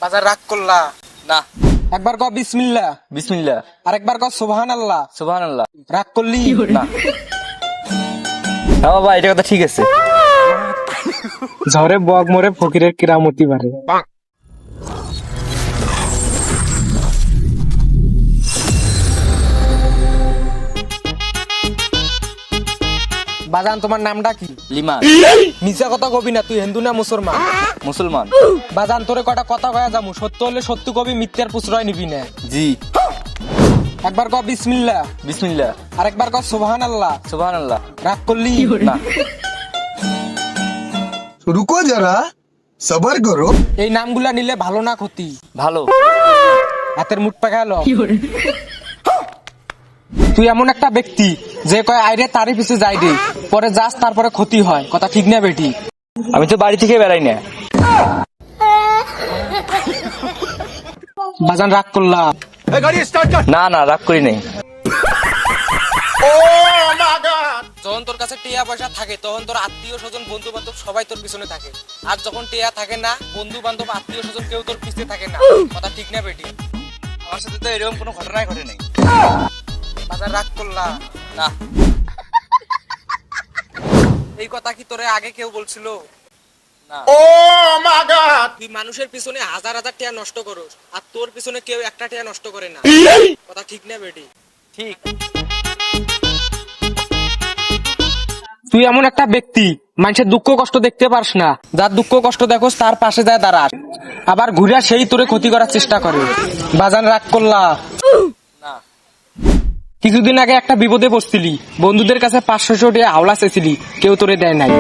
বাজার রাগ করলা না। একবার কও বিসমিল্লাহ। বিসমিল্লাহ। আরেকবার কও সুবহানাল্লাহ। সুবহানাল্লাহ। রাগ করলি না। হ্যাঁ বাবা, এটা কথা ঠিক আছে। ঝড়ে বগ মরে ফকিরের কিরামতি বাড়ে। বাজান তোমার নামটা কি? লিমান। মিছা কথা কবি না, তুই হিন্দু না মুসলমান? মুসলমান। বাজান তোরে কটা কথা কয়া যামু, সত্য হলে সত্য কবি, মিথ্যার প্রশ্রয় নিবি না। জি। একবার কও বিসমিল্লাহ। বিসমিল্লাহ। আরেকবার কও সুবহানাল্লাহ। সুবহানাল্লাহ। রাগ করলি না। रुको जरा सबर करो। এই নামগুলা নিলে ভালো না ক্ষতি? ভালো। হাতের মুঠ পাকালো। তুই এমন একটা ব্যক্তি যে কয় আইরে তারই পিছে যাই রে, পরে যাস তারপরে ক্ষতি হয়, কথা ঠিক না বেটি? আমি তো বাড়ি থেকে বেড়াই না। বাজান রাগ করলা? না না, রাগ করি নাই। যখন তোর কাছে টিয়া পয়সা থাকে তখন তোর আত্মীয় স্বজন বন্ধু বান্ধব সবাই তোর পিছনে থাকে, আর যখন টিয়া থাকে না, বন্ধু বান্ধব আত্মীয় স্বজন কেউ তোর পিছনে থাকে না, কথা ঠিক না বেটি? আমার সাথে তো এরকম কোনো ঘটনাই ঘটে নাই। বাজার রাগ করলা? না। এই কথা কি তোরে আগে কেউ বলছিল? না। তুই মানুষের পিছনে হাজার হাজার টিয়া নষ্ট করস, আর তোর পিছনে কেউ একটা টিয়া নষ্ট করে না, কথা ঠিক না বেটি? ঠিক। তুই এমন একটা ব্যক্তি মানুষের দুঃখ কষ্ট দেখতে পারস না, যার দুঃখ কষ্ট দেখোস তার পাশে যায় দাঁড়াস, আবার ঘুরে সেই তোরে ক্ষতি করার চেষ্টা করে। বাজান রাগ করলা? না। কিছুদিন আগে একটা বিপদে পড়ছিলি, বন্ধুদের কাছে 500 টাকা হাওলা চেয়েছিলি, কেউ তোরে দেয় নাই,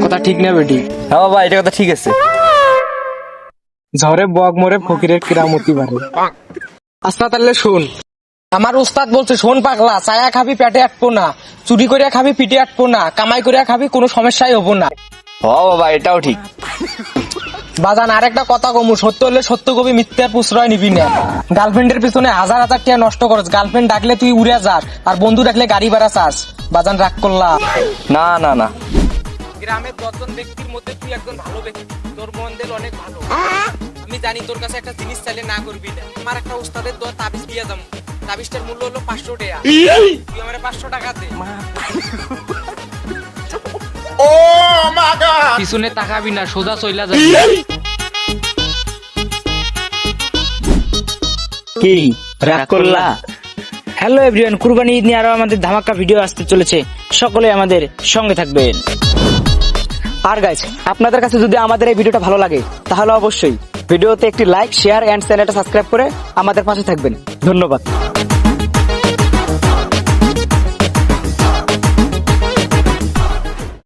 কথা ঠিক না বেটি? হ্যাঁ বাবা, এটা কথা ঠিক আছে। ঝড়ে বগ মরে ফকিরের কিরামতি বাড়ে। আচ্ছা তাহলে শোন, আমার উস্তাদ বলছে, শোন পাগলা, ছায়া খাবি পেটে আটবো না, চুরি করিয়া খাবি পিঠে আটবো না, কামাই করিয়া খাবি কোনো সমস্যাই হবো না। হ্যাঁ বাবা, এটাও ঠিক। বাজান আরেকটা কথা কমু, সত্য হলে সত্য কবি, মিথ্যার প্রশ্রয় নিবি না। গার্লফ্রেন্ডের পিছনে হাজার হাজার টাকা নষ্ট করছ, গার্লফ্রেন্ড ডাকলে তুই উড়ে যাস, আর বন্ধু ডাকলে গাড়ি ভাড়া চাস। বাজান রাগ করলা? না না না। গ্রামের 10 জন ব্যক্তির মধ্যে তুই একজন ভালো ব্যক্তি, তোর মন দিল অনেক ভালো। আমি জানি তোর কাছে একটা জিনিস চাইলে না করবি না। আমার একটা উস্তাদের দোয়া তাবিজ দিয়ে যাবো, তাবিজটার মূল্য হলো 500 টাকা, তুই আমার 500 টাকা দে। পিছনে তাকাবি না, সোজা চইলা যাবি। কি রাগ করলা? হ্যালো এভরিওয়ান, কুরবানি ঈদ নিয়ে আরো আমাদের ধামাকা ভিডিও আসতে চলেছে, সকলে আমাদের সঙ্গে থাকবেন। আর গাইস, আপনাদের কাছে যদি আমাদের এই ভিডিওটা ভালো লাগে তাহলে অবশ্যই ভিডিওতে একটি লাইক, শেয়ার এন্ড চ্যানেলটা সাবস্ক্রাইব করে আমাদের পাশে থাকবেন। ধন্যবাদ।